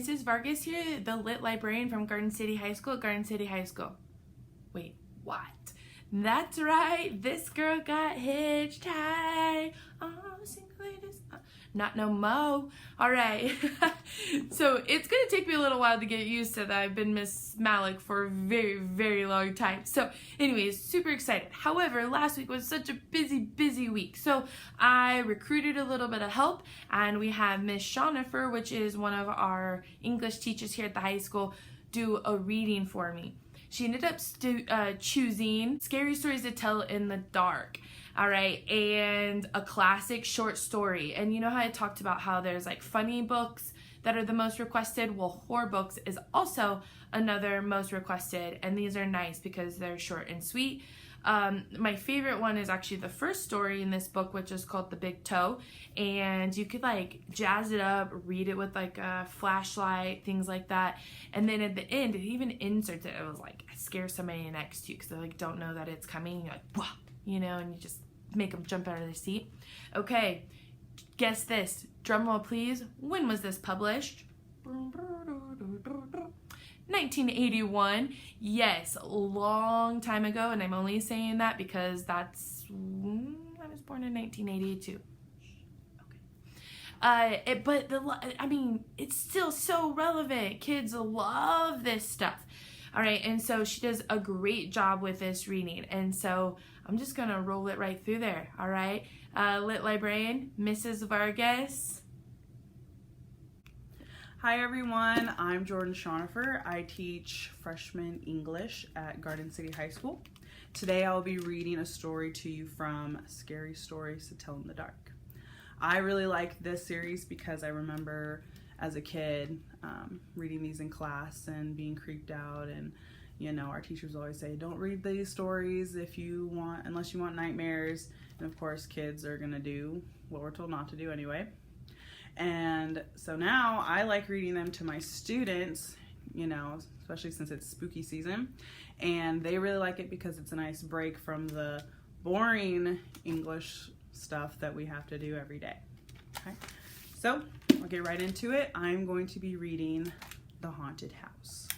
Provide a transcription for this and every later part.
Mrs. Vargas here, the Lit Librarian from Garden City High School. Wait, what? That's right, this girl got hitched high. Oh, single ladies. Not no mo. Alright, so it's going to take me a little while to get used to that. I've been Miss Malick for a very, very long time. So anyways, super excited. However, last week was such a busy week. So I recruited a little bit of help, and we have Miss Schoenhofer, which is one of our English teachers here at the high school, do a reading for me. She ended up choosing Scary Stories to Tell in the Dark. All right, and a classic short story. And you know how I talked about how there's like funny books that are the most requested? Well, horror books is also another most requested, and these are nice because they're short and sweet. My favorite one is actually the first story in this book, which is called The Big Toe, and you could like jazz it up, read it with like a flashlight, things like that. And then at the end, it even inserts it. It was like, scare somebody next to you because they like don't know that it's coming. You're like, whoa, you know, and you just make them jump out of their seat. Okay, guess this. Drum roll, please. When was this published? 1981. Yes, a long time ago, and I'm only saying that because that's I was born in 1982. Okay. I mean, it's still so relevant. Kids love this stuff. All right, and so she does a great job with this reading, and so I'm just gonna roll it right through there. All right, Lit Librarian, Mrs. Vargas. Hi everyone, I'm Jorden Schoenhofer. I teach freshman English at Garden City High School. Today I'll be reading a story to you from Scary Stories to Tell in the Dark. I really like this series because I remember as a kid reading these in class and being creeped out, and you know, our teachers always say don't read these stories unless you want nightmares, and of course kids are gonna do what we're told not to do anyway. And so now I like reading them to my students, you know, especially since it's spooky season, and they really like it because it's a nice break from the boring English stuff that we have to do every day. Okay, so I'll get right into it. I'm going to be reading The Haunted House.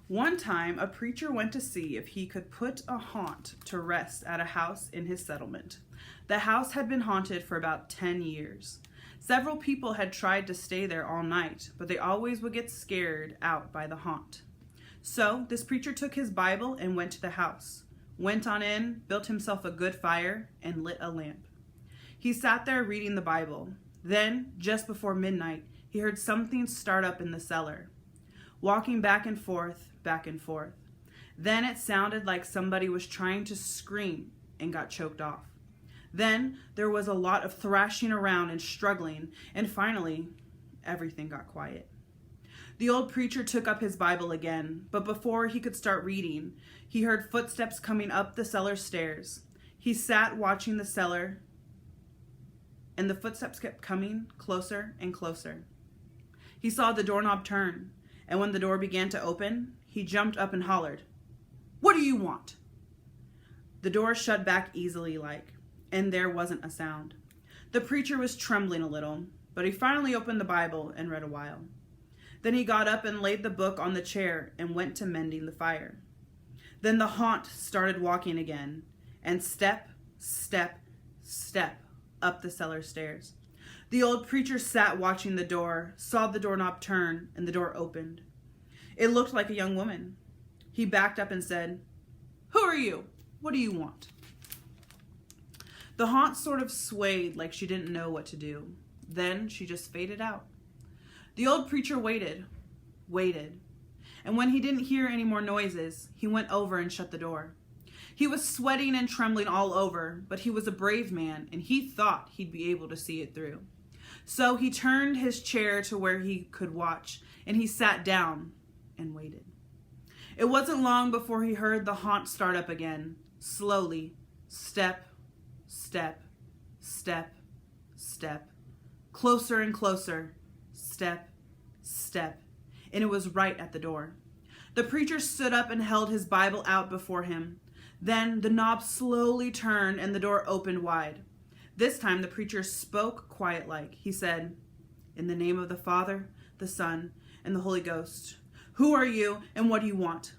One time, a preacher went to see if he could put a haunt to rest at a house in his settlement. The house had been haunted for about 10 years. Several people had tried to stay there all night, but they always would get scared out by the haunt. So this preacher took his Bible and went to the house, went on in, built himself a good fire, and lit a lamp. He sat there reading the Bible. Then, just before midnight, he heard something start up in the cellar, walking back and forth, back and forth. Then it sounded like somebody was trying to scream and got choked off. Then there was a lot of thrashing around and struggling, and finally, everything got quiet. The old preacher took up his Bible again, but before he could start reading, he heard footsteps coming up the cellar stairs. He sat watching the cellar, and the footsteps kept coming closer and closer. He saw the doorknob turn, and when the door began to open, he jumped up and hollered, "What do you want?" The door shut back easily and there wasn't a sound. The preacher was trembling a little, but he finally opened the Bible and read a while. Then he got up and laid the book on the chair and went to mending the fire. Then the haunt started walking again, and step, step, step up the cellar stairs. The old preacher sat watching the door, saw the doorknob turn, and the door opened. It looked like a young woman. He backed up and said, "Who are you? What do you want?" The haunt sort of swayed like she didn't know what to do. Then she just faded out. The old preacher waited. And when he didn't hear any more noises, he went over and shut the door. He was sweating and trembling all over, but he was a brave man, and he thought he'd be able to see it through. So he turned his chair to where he could watch, and he sat down and waited. It wasn't long before he heard the haunt start up again, slowly, step, step, step, step, closer and closer, step, step, and it was right at the door. The preacher stood up and held his Bible out before him. Then the knob slowly turned and the door opened wide. This time the preacher spoke quiet-like. He said, In the name of the Father, the Son, and the Holy Ghost. Who are you, and what do you want?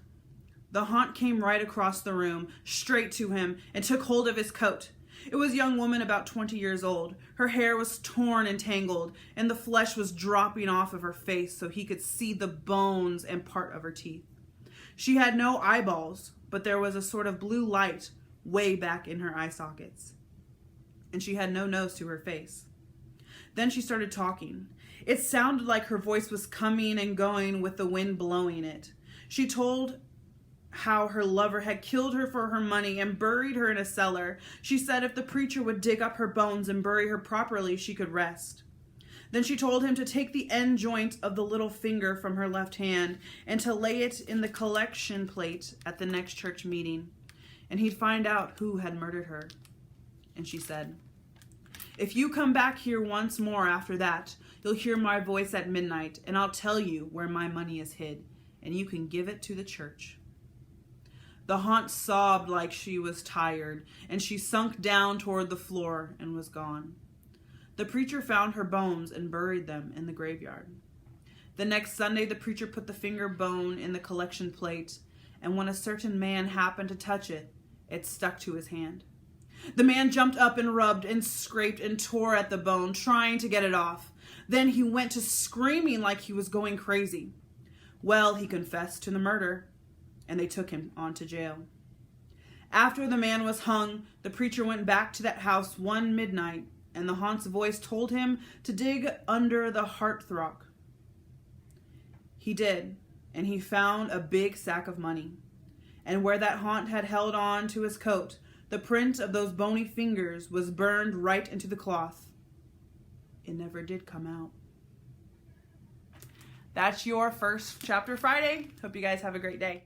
The haunt came right across the room, straight to him, and took hold of his coat. It was a young woman about 20 years old. Her hair was torn and tangled, and the flesh was dropping off of her face so he could see the bones and part of her teeth. She had no eyeballs, but there was a sort of blue light way back in her eye sockets. And she had no nose to her face. Then she started talking. It sounded like her voice was coming and going with the wind blowing it. She told how her lover had killed her for her money and buried her in a cellar. She said if the preacher would dig up her bones and bury her properly, she could rest. Then she told him to take the end joint of the little finger from her left hand and to lay it in the collection plate at the next church meeting, and he'd find out who had murdered her. And she said, if you come back here once more after that, you'll hear my voice at midnight, and I'll tell you where my money is hid, and you can give it to the church. The haunt sobbed like she was tired, and she sunk down toward the floor and was gone. The preacher found her bones and buried them in the graveyard. The next Sunday, the preacher put the finger bone in the collection plate, and when a certain man happened to touch it, it stuck to his hand. The man jumped up and rubbed and scraped and tore at the bone, trying to get it off. Then he went to screaming like he was going crazy. Well, he confessed to the murder, and they took him on to jail. After the man was hung, the preacher went back to that house one midnight, and the haunt's voice told him to dig under the hearthrug. He did, and he found a big sack of money. And where that haunt had held on to his coat, the print of those bony fingers was burned right into the cloth. It never did come out. That's your first chapter Friday. Hope you guys have a great day.